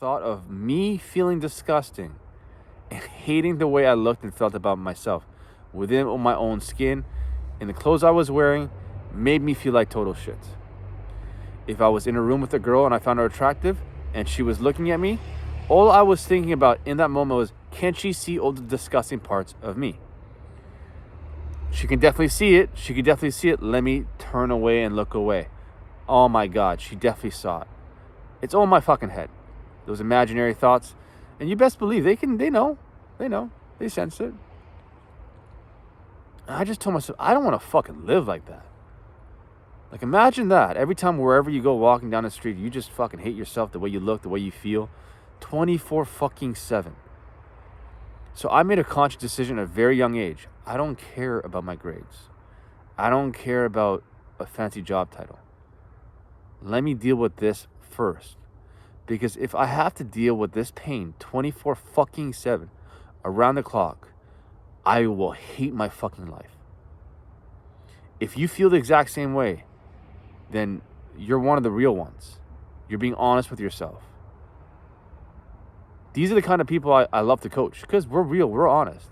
thought of me feeling disgusting and hating the way I looked and felt about myself within my own skin and the clothes I was wearing made me feel like total shit. If I was in a room with a girl and I found her attractive and she was looking at me, all I was thinking about in that moment was, can she see all the disgusting parts of me? She can definitely see it. She can definitely see it. Let me turn away and look away. Oh my God, she definitely saw it. It's all in my fucking head. Those imaginary thoughts. And you best believe they know. They sense it. And I just told myself, I don't want to fucking live like that. Like, imagine that. Every time, wherever you go walking down the street, you just fucking hate yourself, the way you look, the way you feel. 24/7. So I made a conscious decision at a very young age. I don't care about my grades. I don't care about a fancy job title. Let me deal with this first. Because if I have to deal with this pain 24/7 around the clock, I will hate my fucking life. If you feel the exact same way, then you're one of the real ones. You're being honest with yourself. These are the kind of people I love to coach because we're real, we're honest.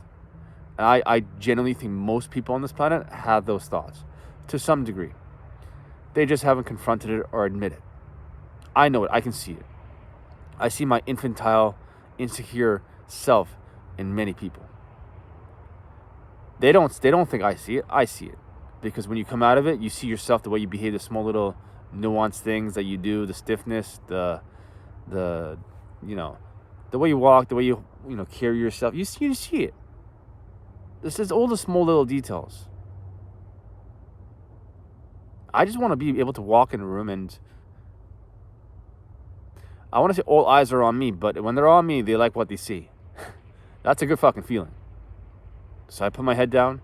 And I genuinely think most people on this planet have those thoughts to some degree. They just haven't confronted it or admit it. I know it, I can see it. I see my infantile, insecure self in many people. They don't think I see it. I see it. Because when you come out of it, you see yourself, the way you behave, the small little nuanced things that you do, the stiffness, the way you walk, the way you carry yourself. You see it. This is all the small little details. I just want to be able to walk in a room and I want to say all eyes are on me, but when they're on me, they like what they see. That's a good fucking feeling. So I put my head down,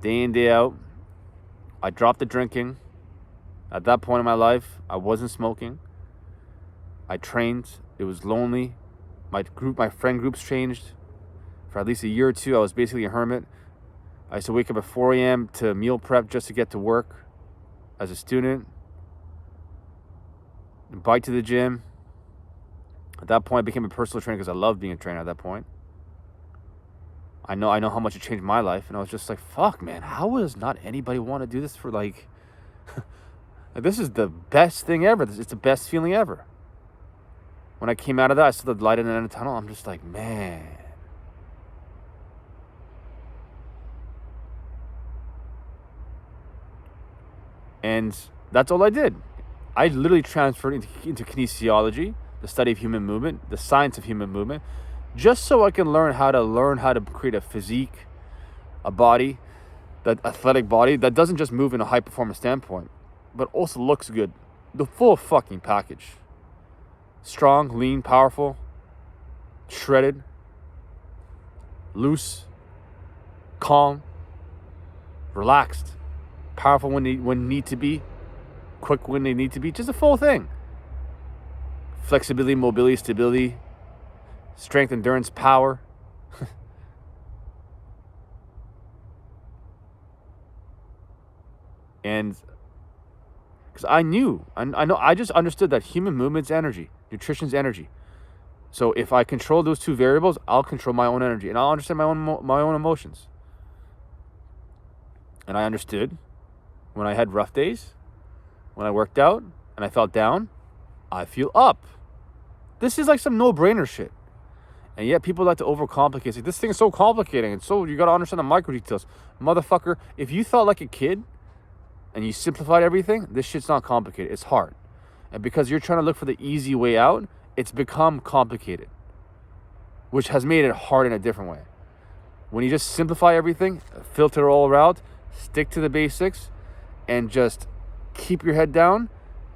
day in, day out. I dropped the drinking. At that point in my life, I wasn't smoking. I trained. It was lonely. My friend groups changed. For at least a year or two, I was basically a hermit. I used to wake up at 4 a.m. to meal prep just to get to work as a student. And bike to the gym. At that point, I became a personal trainer because I loved being a trainer at that point. I know how much it changed my life, and I was just like, fuck, man, how does not anybody want to do this for like this is the best thing ever. It's the best feeling ever. When I came out of that, I saw the light in the end of the tunnel. I'm just like, man. And that's all I did. I literally transferred into kinesiology, the study of human movement, the science of human movement, just so I can learn how to create a physique, a body, that athletic body that doesn't just move in a high performance standpoint, but also looks good. The full fucking package. Strong, lean, powerful, shredded, loose, calm, relaxed, powerful when need to be, quick when they need to be, just a full thing. Flexibility, mobility, stability, strength, endurance, power. And because I just understood that human movement's energy, nutrition's energy. So if I control those two variables, I'll control my own energy and I'll understand my own emotions. And I understood when I had rough days, when I worked out and I felt down, I feel up. This is like some no-brainer shit. And yet people like to overcomplicate. It's like, this thing is so complicated. And so you got to understand the micro details. Motherfucker, if you thought like a kid and you simplified everything, this shit's not complicated. It's hard. And because you're trying to look for the easy way out, it's become complicated, which has made it hard in a different way. When you just simplify everything, filter all out, stick to the basics, and just keep your head down,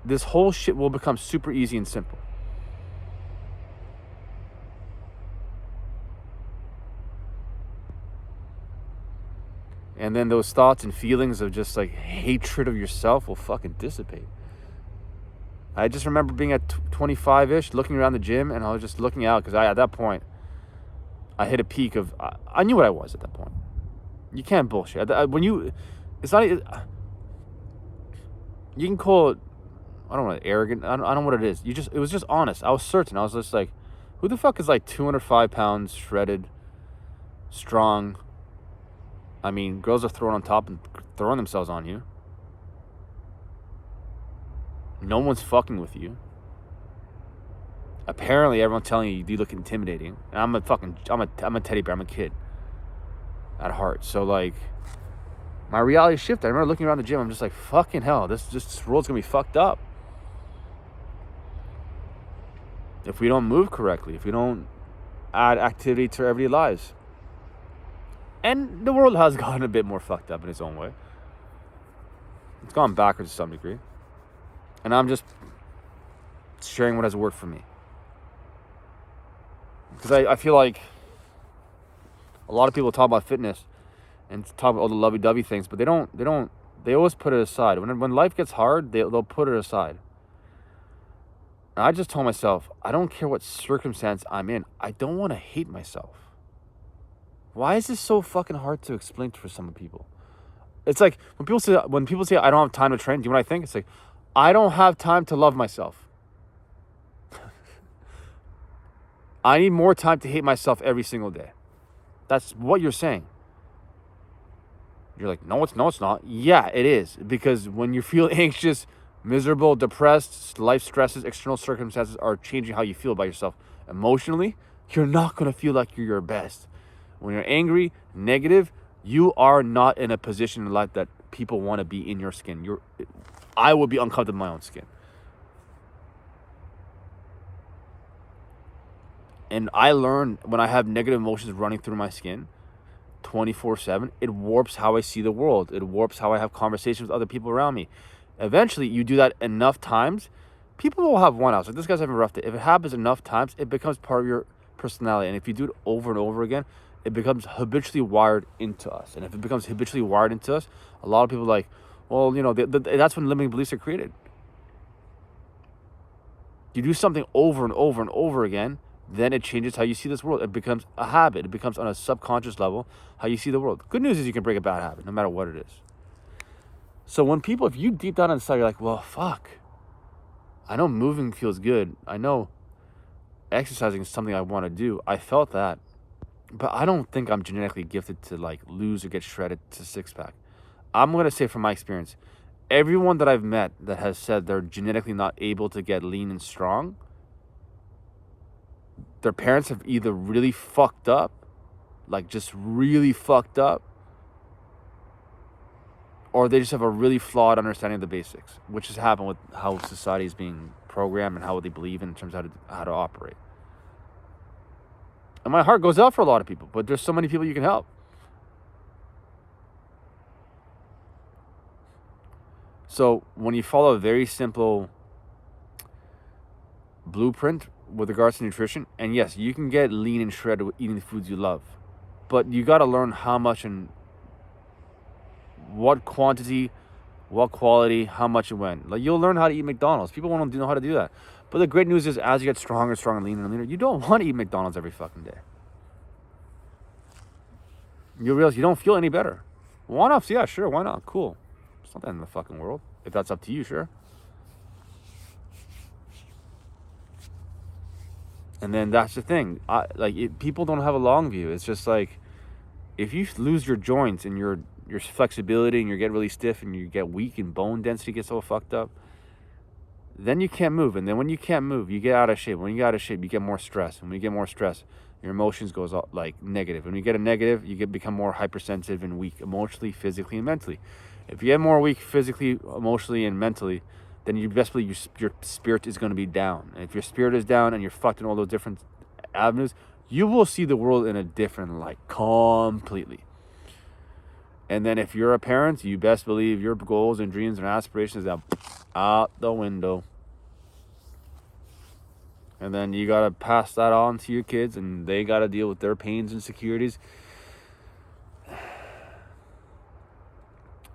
this whole shit will become super easy and simple. And then those thoughts and feelings of just like hatred of yourself will fucking dissipate. I just remember being at 25-ish, looking around the gym, and I was just looking out because at that point, I hit a peak of, I knew what I was at that point. You can't bullshit. When you, it's not, you can call it I don't know, arrogant. I don't know what it is. It was just honest. I was certain. I was just like, who the fuck is like 205 pounds, shredded, strong? I mean, girls are throwing on top and throwing themselves on you. No one's fucking with you. Apparently, everyone's telling you look intimidating. And I'm a teddy bear. I'm a kid at heart. So like, my reality shifted. I remember looking around the gym. I'm just like, fucking hell, this world's gonna be fucked up if we don't move correctly, if we don't add activity to our everyday lives. And the world has gotten a bit more fucked up in its own way. It's gone backwards to some degree. And I'm just sharing what has worked for me. Because I feel like a lot of people talk about fitness and talk about all the lovey-dovey things, but they always put it aside. When life gets hard, they'll put it aside. And I just told myself, I don't care what circumstance I'm in. I don't want to hate myself. Why is this so fucking hard to explain for some people? It's like when people say I don't have time to train, do you know what I think? It's like, I don't have time to love myself. I need more time to hate myself every single day. That's what you're saying. You're like, no, it's not. Yeah, it is. Because when you feel anxious, miserable, depressed, life stresses, external circumstances are changing how you feel about yourself emotionally, you're not going to feel like you're your best. When you're angry, negative, you are not in a position in life that people want to be in your skin. I would be uncomfortable in my own skin. And I learned when I have negative emotions running through my skin 24/7, it warps how I see the world. It warps how I have conversations with other people around me. Eventually, you do that enough times, people will have one-outs. Like, this guy's having a rough day. If it happens enough times, it becomes part of your personality. And if you do it over and over again, it becomes habitually wired into us. And if it becomes habitually wired into us, a lot of people are like, well, you know, that's when limiting beliefs are created. You do something over and over and over again, then it changes how you see this world. It becomes a habit. It becomes on a subconscious level how you see the world. Good news is you can break a bad habit, no matter what it is. So if you deep down inside, you're like, well, fuck. I know moving feels good. I know exercising is something I want to do. I felt that. But I don't think I'm genetically gifted to like lose or get shredded to six-pack. I'm going to say from my experience, everyone that I've met that has said they're genetically not able to get lean and strong, their parents have either really fucked up, like just really fucked up, or they just have a really flawed understanding of the basics, which has happened with how society is being programmed and how they believe in terms of how to operate. And my heart goes out for a lot of people, but there's so many people you can help. So when you follow a very simple blueprint with regards to nutrition, and yes, you can get lean and shredded with eating the foods you love, but you got to learn how much and what quantity, what quality, how much and when. Like, you'll learn how to eat McDonald's. People won't know how to do that. But the great news is, as you get stronger, leaner and leaner, you don't want to eat McDonald's every fucking day. You'll realize you don't feel any better. One-offs, yeah, sure, why not? Cool. It's not the end of the fucking world. If that's up to you, sure. And then that's the thing. People don't have a long view. It's just like, if you lose your joints and your flexibility and you get really stiff and you get weak and bone density gets all fucked up, then you can't move. And then when you can't move, you get out of shape. When you get out of shape, you get more stress. And when you get more stress, your emotions goes all, like negative. When you get a negative, you become more hypersensitive and weak emotionally, physically, and mentally. If you get more weak physically, emotionally, and mentally, then you best believe your spirit is going to be down. And if your spirit is down and you're fucked in all those different avenues, you will see the world in a different light completely. And then if you're a parent, you best believe your goals and dreams and aspirations are out the window. And then you got to pass that on to your kids, and they got to deal with their pains and insecurities.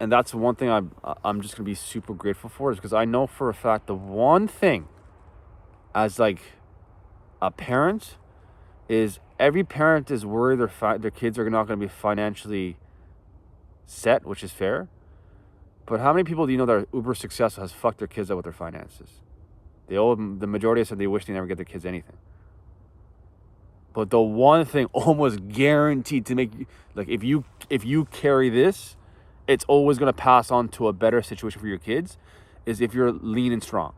And that's one thing I'm just going to be super grateful for, is because I know for a fact the one thing as like a parent is every parent is worried their kids are not going to be financially set, which is fair. But how many people do you know that are uber successful has fucked their kids up with their finances? The majority said they wish they never get their kids anything. But the one thing almost guaranteed to make you, like, if you carry this, it's always going to pass on to a better situation for your kids, is if you're lean and strong.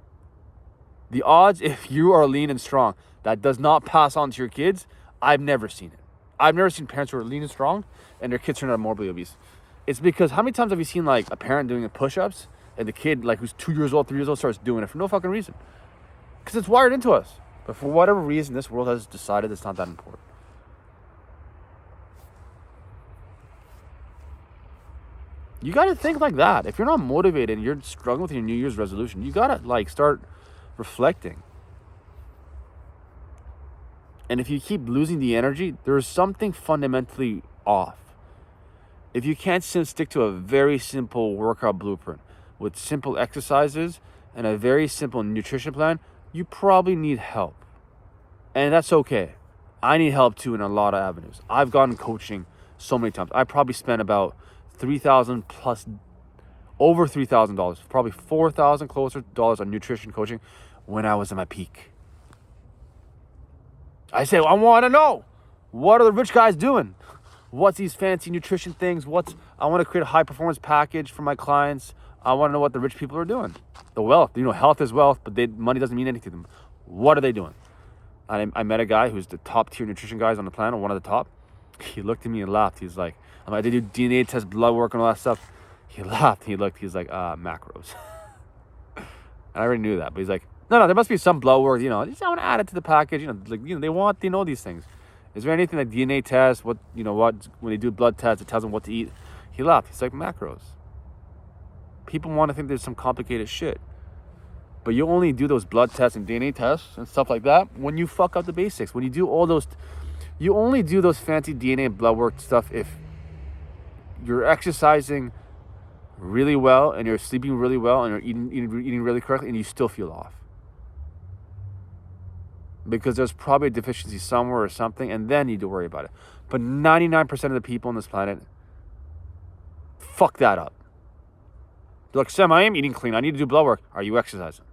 The odds, if you are lean and strong, that does not pass on to your kids, I've never seen it. I've never seen parents who are lean and strong and their kids turn out morbidly obese. It's because how many times have you seen like a parent doing push-ups and the kid like who's 2 years old, 3 years old starts doing it for no fucking reason? Because it's wired into us. But for whatever reason, this world has decided it's not that important. You got to think like that. If you're not motivated and you're struggling with your New Year's resolution, you got to like start reflecting. And if you keep losing the energy, there's something fundamentally off. If you can't stick to a very simple workout blueprint with simple exercises and a very simple nutrition plan, you probably need help. And that's okay. I need help too in a lot of avenues. I've gotten coaching so many times. I probably spent about $3,000 plus, over $3,000, probably $4,000 closer dollars on nutrition coaching when I was at my peak. I say, I want to know, what are the rich guys doing? What's these fancy nutrition things? I want to create a high performance package for my clients. I want to know what the rich people are doing. The wealth, health is wealth, but money doesn't mean anything to them. What are they doing? I met a guy who's the top tier nutrition guys on the planet, one of the top. He looked at me and laughed. He's like, I'm like, they do DNA test, blood work, and all that stuff. He laughed. He's like, macros. And I already knew that, but he's like, no, there must be some blood work. I want to add it to the package. They know these things. Is there anything like DNA test? What when they do blood tests, it tells them what to eat. He laughed. He's like, macros. People want to think there's some complicated shit. But you only do those blood tests and DNA tests and stuff like that when you fuck up the basics. When you do all those, you only do those fancy DNA and blood work stuff if you're exercising really well and you're sleeping really well and you're eating really correctly and you still feel off. Because there's probably a deficiency somewhere or something, and then you need to worry about it. But 99% of the people on this planet fuck that up. They're like, Sam, I am eating clean. I need to do blood work. Are you exercising?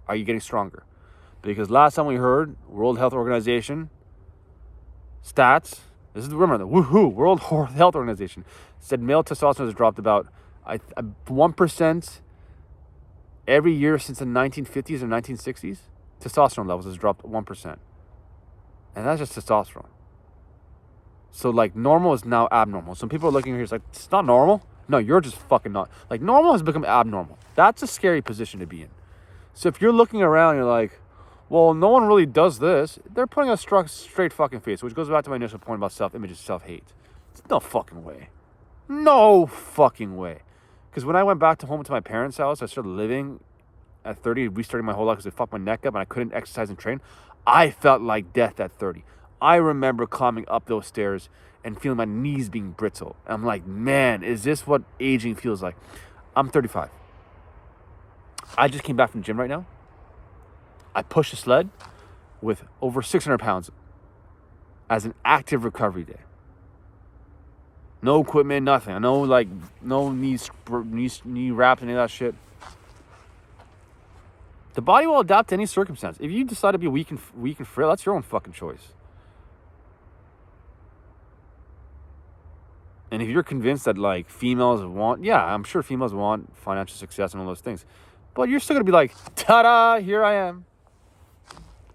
Are you getting stronger? Because last time we heard, World Health Organization stats, remember the World Health Organization said male testosterone has dropped about 1% every year since the 1950s and 1960s. Testosterone levels has dropped 1%. And that's just testosterone. So like normal is now abnormal. Some people are looking here, it's like, it's not normal. No, you're just fucking not. Like normal has become abnormal. That's a scary position to be in. So if you're looking around, you're like, well, no one really does this. They're putting a straight fucking face, which goes back to my initial point about self-image and self-hate. It's no fucking way. No fucking way. Because when I went back home to my parents' house, I started living at 30, restarting my whole life because I fucked my neck up and I couldn't exercise and train. I felt like death at 30. I remember climbing up those stairs and feeling my knees being brittle. And I'm like, man, is this what aging feels like? I'm 35. I just came back from the gym right now. I pushed a sled with over 600 pounds as an active recovery day. No equipment, nothing. No knee wraps, any of that shit. The body will adapt to any circumstance. If you decide to be weak and frail, that's your own fucking choice. And if you're convinced that like females want, I'm sure females want financial success and all those things, but you're still gonna be like, ta-da, here I am.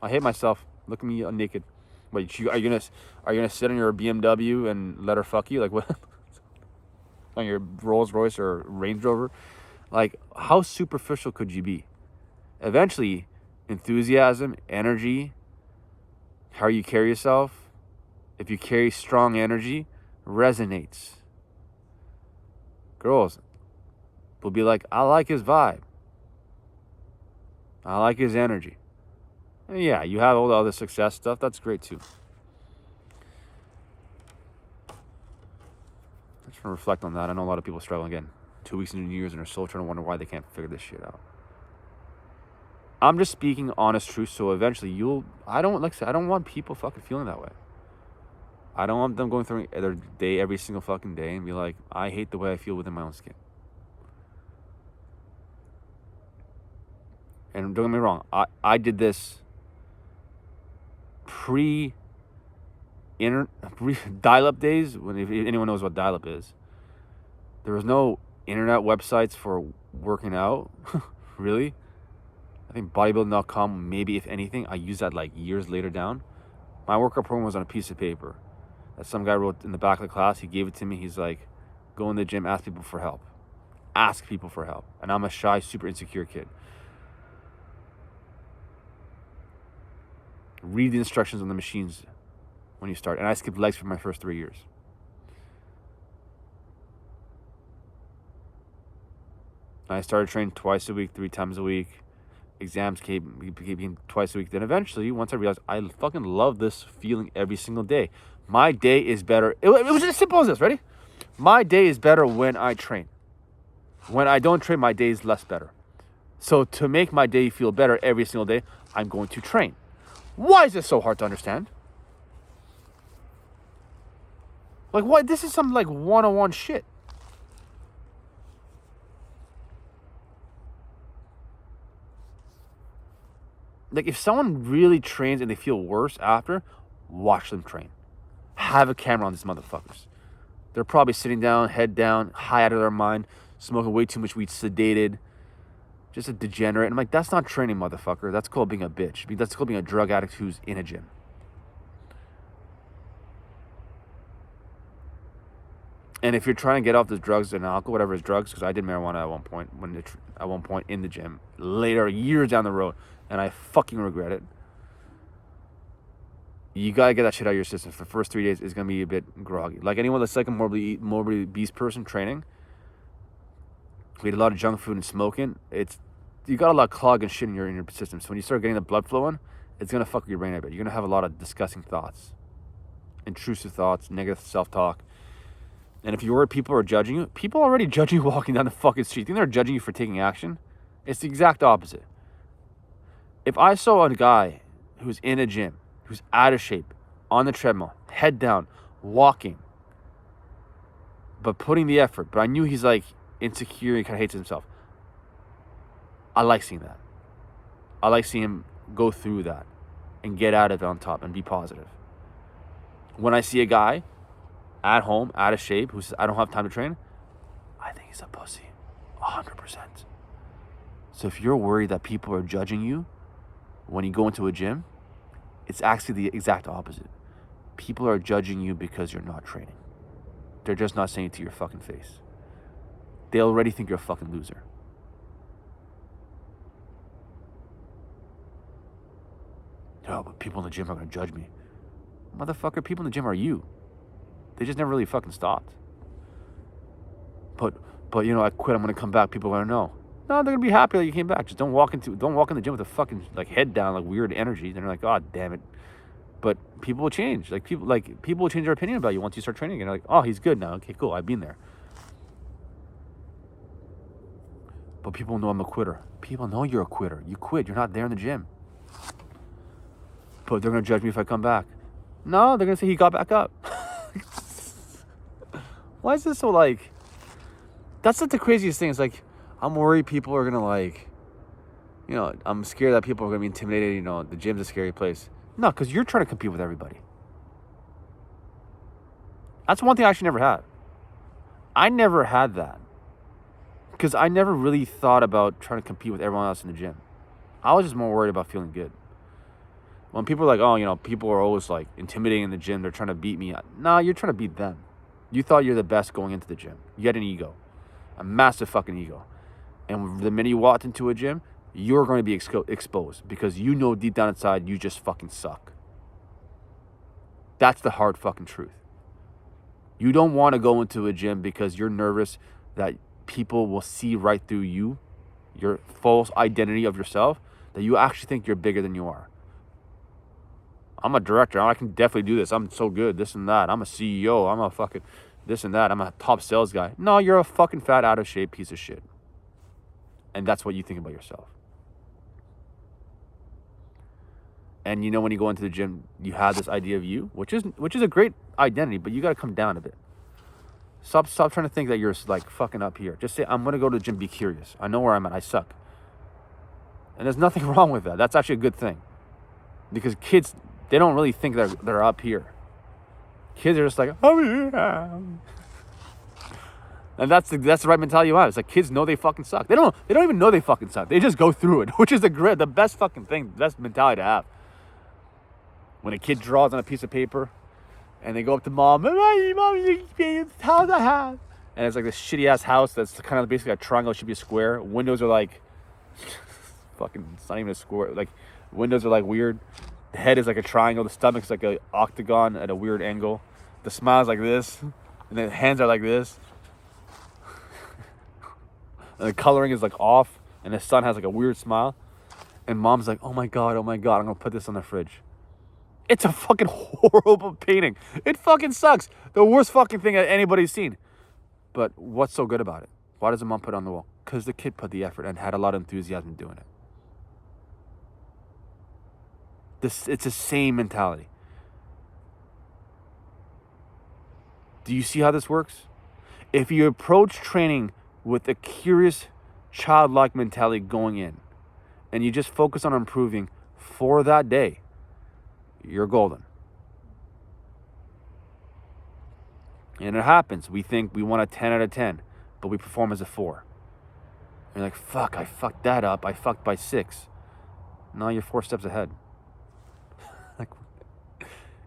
I hate myself. Look at me naked. Wait, are you gonna sit on your BMW and let her fuck you? Like what? On your Rolls Royce or Range Rover? Like how superficial could you be? Eventually, enthusiasm, energy, how you carry yourself, if you carry strong energy, resonates. Girls will be like, I like his vibe. I like his energy. And yeah, you have all the other success stuff. That's great too. I just want to reflect on that. I know a lot of people struggle again. 2 weeks into New Year's and are still trying to wonder why they can't figure this shit out. I'm just speaking honest truth, so eventually I don't want people fucking feeling that way. I don't want them going through their day every single fucking day and be like, I hate the way I feel within my own skin. and don't get me wrong, I did this dial-up days, when if anyone knows what dial-up is. There was no internet websites for working out. Really? I think bodybuilding.com, maybe, if anything. I used that like years later down. My workout program was on a piece of paper that some guy wrote in the back of the class. He gave it to me. He's like, go in the gym, ask people for help. Ask people for help. And I'm a shy, super insecure kid. Read the instructions on the machines when you start. And I skipped legs for my first 3 years. I started training twice a week, 3 times a week. Exams came twice a week. Then eventually, once I realized I fucking love this feeling every single day. My day is better. It was as simple as this. Ready? My day is better when I train. When I don't train, my day is less better. So to make my day feel better every single day, I'm going to train. Why is this so hard to understand? Like, what? This is some like 101 shit. Like, if someone really trains and they feel worse after, watch them train. Have a camera on these motherfuckers. They're probably sitting down, head down, high out of their mind, smoking way too much weed, sedated, just a degenerate. And I'm like, that's not training, motherfucker. That's called being a bitch. That's called being a drug addict who's in a gym. And if you're trying to get off the drugs and alcohol, whatever is drugs, because I did marijuana at one point in the gym, later, years down the road, and I fucking regret it. You gotta get that shit out of your system. For the first 3 days, it's gonna be a bit groggy. Like anyone that's like a morbidly obese person training, we eat a lot of junk food and smoking. You got a lot of clog and shit in your system. So when you start getting the blood flowing, it's gonna fuck with your brain a bit. You're gonna have a lot of disgusting thoughts, intrusive thoughts, negative self-talk. And if you worry people are judging you, people already judge you walking down the fucking street. You think they're judging you for taking action? It's the exact opposite. If I saw a guy who's in a gym, who's out of shape, on the treadmill, head down, walking, but putting the effort, but I knew he's like insecure and kind of hates himself, I like seeing that. I like seeing him go through that and get out of it on top and be positive. When I see a guy at home, out of shape, who says, I don't have time to train, I think he's a pussy. 100%. So if you're worried that people are judging you when you go into a gym, it's actually the exact opposite. People are judging you because you're not training. They're just not saying it to your fucking face. They already think you're a fucking loser. Oh, but people in the gym are going to judge me. Motherfucker, people in the gym are you. They just never really fucking stopped. But you know, I quit, I'm going to come back, people are going to know. No, they're going to be happy that you came back. Just don't walk in the gym with a fucking like head down, like weird energy. Then they're like, God damn it. But people will change. People will change their opinion about you once you start training. And they're like, oh, he's good now. Okay, cool. I've been there. But people know I'm a quitter. People know you're a quitter. You quit. You're not there in the gym. But they're going to judge me if I come back. No, they're going to say he got back up. Why is this so like... That's like the craziest thing. It's like, I'm worried people are going to like... You know, I'm scared that people are going to be intimidated. You know, the gym's a scary place. No, because you're trying to compete with everybody. That's one thing I actually never had. I never had that. Because I never really thought about trying to compete with everyone else in the gym. I was just more worried about feeling good. When people are like, oh, you know, people are always like intimidating in the gym. They're trying to beat me. Nah, you're trying to beat them. You thought you're the best going into the gym. You had an ego. A massive fucking ego. And the minute you walked into a gym, you're going to be exposed. Because you know deep down inside, you just fucking suck. That's the hard fucking truth. You don't want to go into a gym because you're nervous that people will see right through you, your false identity of yourself, that you actually think you're bigger than you are. I'm a director. I can definitely do this. I'm so good. This and that. I'm a CEO. I'm a fucking this and that. I'm a top sales guy. No, you're a fucking fat, out of shape piece of shit. And that's what you think about yourself. And you know, when you go into the gym, you have this idea of you, which is a great identity, but you got to come down a bit. Stop trying to think that you're like fucking up here. Just say, I'm going to go to the gym, be curious. I know where I'm at. I suck. And there's nothing wrong with that. That's actually a good thing. Because kids, they don't really think they're up here. Kids are just like, oh yeah. And that's the right mentality you have. It's like kids know they fucking suck. They don't even know they fucking suck. They just go through it, which is the best fucking thing, the best mentality to have. When a kid draws on a piece of paper and they go up to mom, mom, the house I have. And it's like this shitty ass house that's kind of basically a triangle, it should be a square. Windows are like fucking, it's not even a square. Like windows are like weird. The head is like a triangle, the stomach's like an octagon at a weird angle. The smile's like this, and the hands are like this. And the coloring is like off, and the son has like a weird smile. And mom's like, oh my God, I'm gonna put this on the fridge. It's a fucking horrible painting. It fucking sucks. The worst fucking thing that anybody's seen. But what's so good about it? Why does the mom put it on the wall? Because the kid put the effort and had a lot of enthusiasm doing it. It's the same mentality. Do you see how this works? If you approach training with a curious, childlike mentality going in, and you just focus on improving for that day, you're golden. And it happens. We think we want a 10 out of 10, but we perform as a 4. And you're like, fuck, I fucked that up. I fucked by 6. Now you're 4 steps ahead.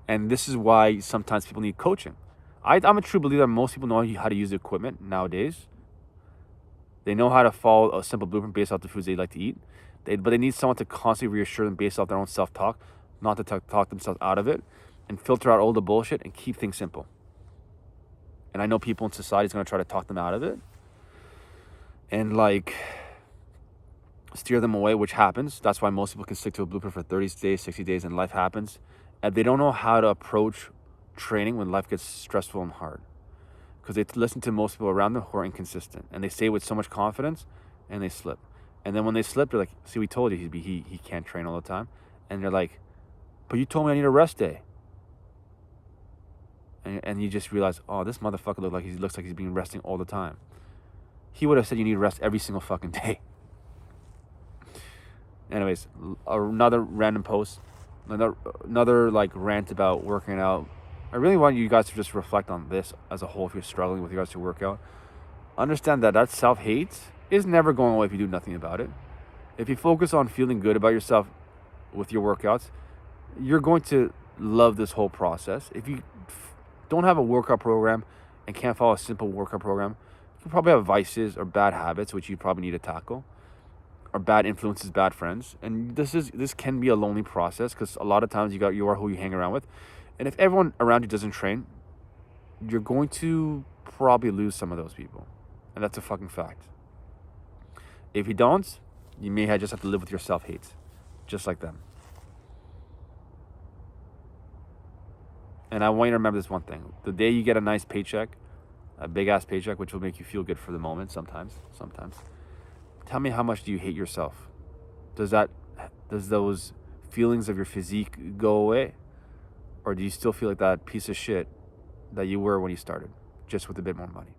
And this is why sometimes people need coaching. I'm a true believer that most people know how to use the equipment nowadays. They know how to follow a simple blueprint based off the foods they like to eat. But they need someone to constantly reassure them based off their own self-talk, not to talk themselves out of it, and filter out all the bullshit and keep things simple. And I know people in society is going to try to talk them out of it and like steer them away, which happens. That's why most people can stick to a blueprint for 30 days, 60 days, and life happens. And they don't know how to approach training when life gets stressful and hard. Because they listen to most people around them who are inconsistent. And they say it with so much confidence, and they slip. And then when they slip, they're like, see, we told you he can't train all the time. And they're like, but you told me I need a rest day. And you just realize, oh, this motherfucker looks like he's been resting all the time. He would have said you need rest every single fucking day. Anyways, another random post, another like rant about working out. I really want you guys to just reflect on this as a whole. If you're struggling with regards to workout, understand that self-hate is never going away if you do nothing about it. If you focus on feeling good about yourself with your workouts, you're going to love this whole process. If you don't have a workout program and can't follow a simple workout program, you probably have vices or bad habits which you probably need to tackle, or bad influences, bad friends. And this can be a lonely process because a lot of times you are who you hang around with. And if everyone around you doesn't train, you're going to probably lose some of those people. And that's a fucking fact. If you don't, you may just have to live with your self-hate, just like them. And I want you to remember this one thing. The day you get a nice paycheck, a big-ass paycheck, which will make you feel good for the moment sometimes, tell me, how much do you hate yourself? Does those feelings of your physique go away? Or do you still feel like that piece of shit that you were when you started, just with a bit more money?